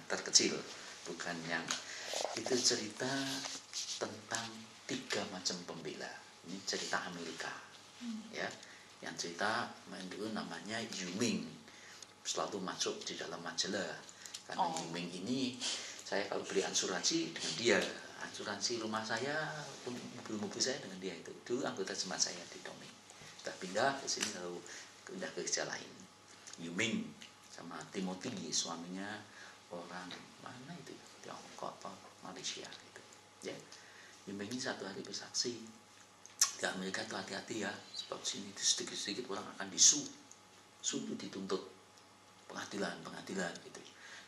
terkecil, bukan yang itu. Cerita tentang 3 macam pembela. Ini cerita Amerika, ya. Yang cerita main dulu namanya Yu-Ming, selalu masuk di dalam majalah. Karena Yu-Ming ini saya kalau beli asuransi dengan dia, asuransi rumah saya, mobil-mobil saya dengan dia itu. Dulu anggota jemaat saya di Doming. Kita pindah ke sini lalu pindah ke gereja lain. Yu-Ming sama Timothy, suaminya orang mana itu? Tiongkok atau Malaysia gitu. Ya. Yu-Ming ini satu hari bersaksi, di Amerika itu hati-hati ya, sebab sini sedikit-sedikit orang akan disu. Su itu dituntut, pengadilan gitu.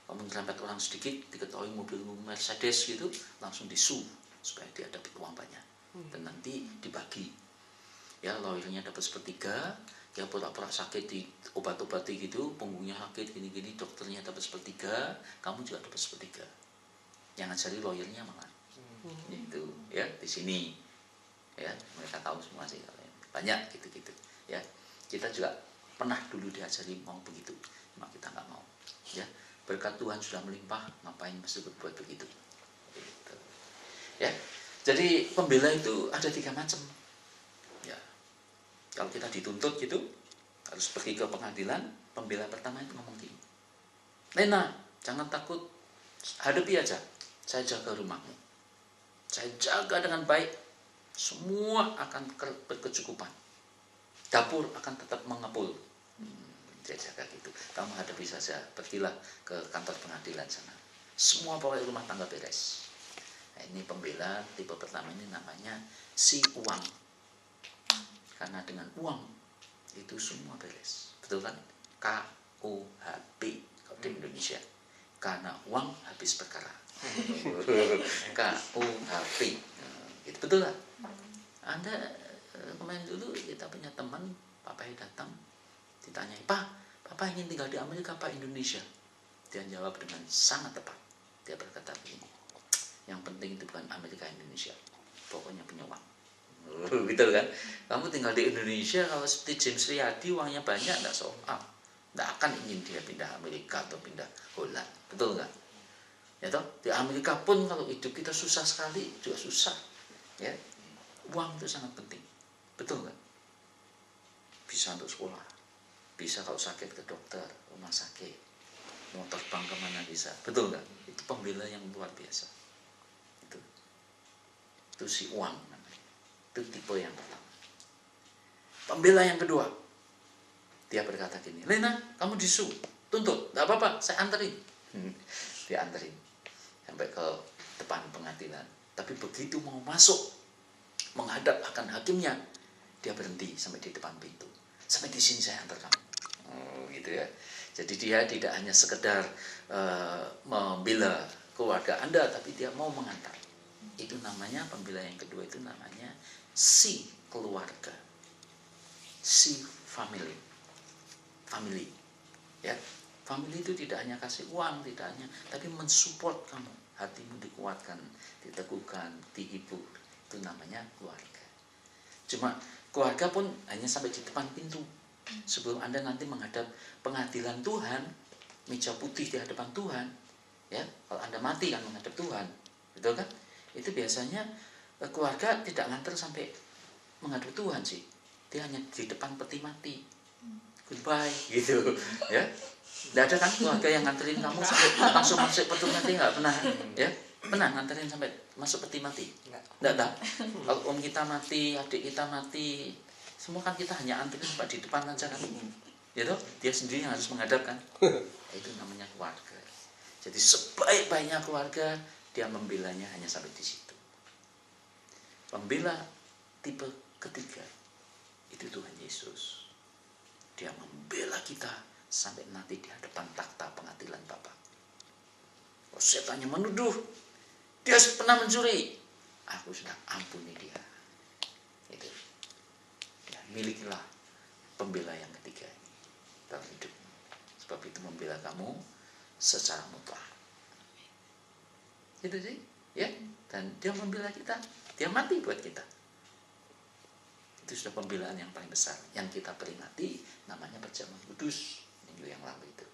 Kalau menyerempet orang sedikit, diketahui mobil Mercedes gitu, langsung disu supaya dia dapat uang banyak. Dan nanti dibagi. Ya, lawyernya dapat 1/3, ya pura-pura sakit di obat-obati gitu, punggungnya sakit gini-gini, dokternya dapat 1/3, kamu juga dapat 1/3. Yang ngajari lawyernya malah. Itu ya di sini. Ya, mereka tahu semua sih, banyak gitu-gitu ya. Kita juga pernah dulu diajari mau begitu, cuma kita nggak mau ya. Berkat Tuhan sudah melimpah, ngapain mesti berbuat begitu gitu. Ya, jadi pembela itu ada 3 macam ya. Kalau kita dituntut gitu harus pergi ke pengadilan, pembela pertama itu ngomong gini, Lena jangan takut, hadapi aja, saya jaga rumahmu, saya jaga dengan baik, semua akan berkecukupan, dapur akan tetap mengepul. Dia jaga gitu. Kamu hadapi saja, pergilah ke kantor pengadilan sana, semua pokoknya rumah tangga beres. Nah, ini pembela tipe pertama ini namanya si uang, karena dengan uang itu semua beres, betul kan? KUHP kalau di Indonesia, karena uang habis perkara. KUHP gitu, betul lah. Anda kemarin dulu kita punya teman, papanya datang, ditanyai, Pak, Papa ingin tinggal di Amerika apa Indonesia? Dia jawab dengan sangat tepat. Dia berkata begini, yang penting itu bukan Amerika Indonesia, pokoknya punya uang. Gitu kan? Kamu tinggal di Indonesia, kalau seperti James Riyadi uangnya banyak, enggak soal, enggak akan ingin dia pindah Amerika atau pindah Holland, betul nggak? Ya toh, di Amerika pun kalau hidup kita susah sekali juga susah, ya. Uang itu sangat penting, betul nggak? Bisa untuk sekolah, bisa kalau sakit ke dokter, rumah sakit, mau terbang kemana bisa, betul nggak? Itu pembela yang luar biasa. Itu si uang namanya. Itu tipe yang pertama. Pembela yang kedua, dia berkata gini, Lena, kamu disu, tuntut, nggak apa-apa, saya anterin. Dia anterin sampai ke depan pengadilan. Tapi begitu mau masuk, menghadap akan hakimnya, dia berhenti sampai di depan pintu. Sampai di sini saya antar kamu. Gitu ya. Jadi dia tidak hanya sekedar membela keluarga Anda, tapi dia mau mengantar. Itu namanya pembela yang kedua, itu namanya si keluarga, si family. Ya, family itu tidak hanya kasih uang, tidak hanya, tapi mensupport kamu, hatimu dikuatkan, diteguhkan, dihibur. Itu namanya keluarga. Cuma keluarga pun hanya sampai di depan pintu. Sebelum Anda nanti menghadap pengadilan Tuhan, meja putih di hadapan Tuhan, ya, kalau Anda mati kan menghadap Tuhan, betul kan? Itu biasanya keluarga tidak nganter sampai menghadap Tuhan sih. Dia hanya di depan peti mati. Goodbye gitu, ya. Tidak ada kan keluarga yang nganterin kamu sampai langsung masuk peti mati, nggak pernah, ya. Pernah nganterin sampai masuk peti mati? Enggak tahu. Kalau om kita mati, adik kita mati, semua kan kita hanya anterin sampai di depan aja kan. Ya toh, dia sendiri yang harus menghadapkan. Itu namanya keluarga. Jadi sebaik-baiknya keluarga, dia membelanya hanya sampai di situ. Pembela tipe ketiga itu Tuhan Yesus. Dia membela kita sampai nanti di hadapan takhta pengadilan Bapa. Kalau setannya menuduh dia pernah mencuri, aku sudah ampuni dia. Itu. Ya, milikilah pembela yang ketiga ini dalam hidup. Sebab itu membela kamu secara mutlak. Itu sih, ya. Dan dia membela kita, dia mati buat kita. Itu sudah pembelaan yang paling besar yang kita peringati, namanya perjamuan kudus minggu yang lalu itu.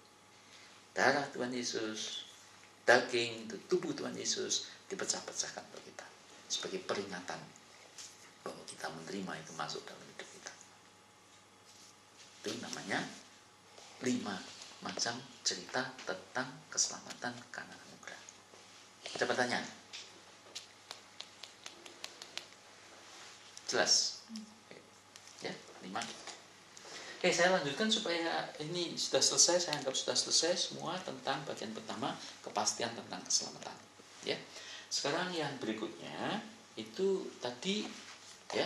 Darah Tuhan Yesus daging, itu tubuh Tuhan Yesus dipecah-pecahkan untuk kita sebagai peringatan bahwa kita menerima itu masuk dalam hidup kita. Itu namanya 5 macam cerita tentang keselamatan karena anugerah. Ada pertanyaan? Jelas? Ya, 5. Oke, saya lanjutkan supaya ini sudah selesai. Saya anggap sudah selesai semua tentang bagian pertama, kepastian tentang keselamatan. Ya. Sekarang yang berikutnya itu tadi ya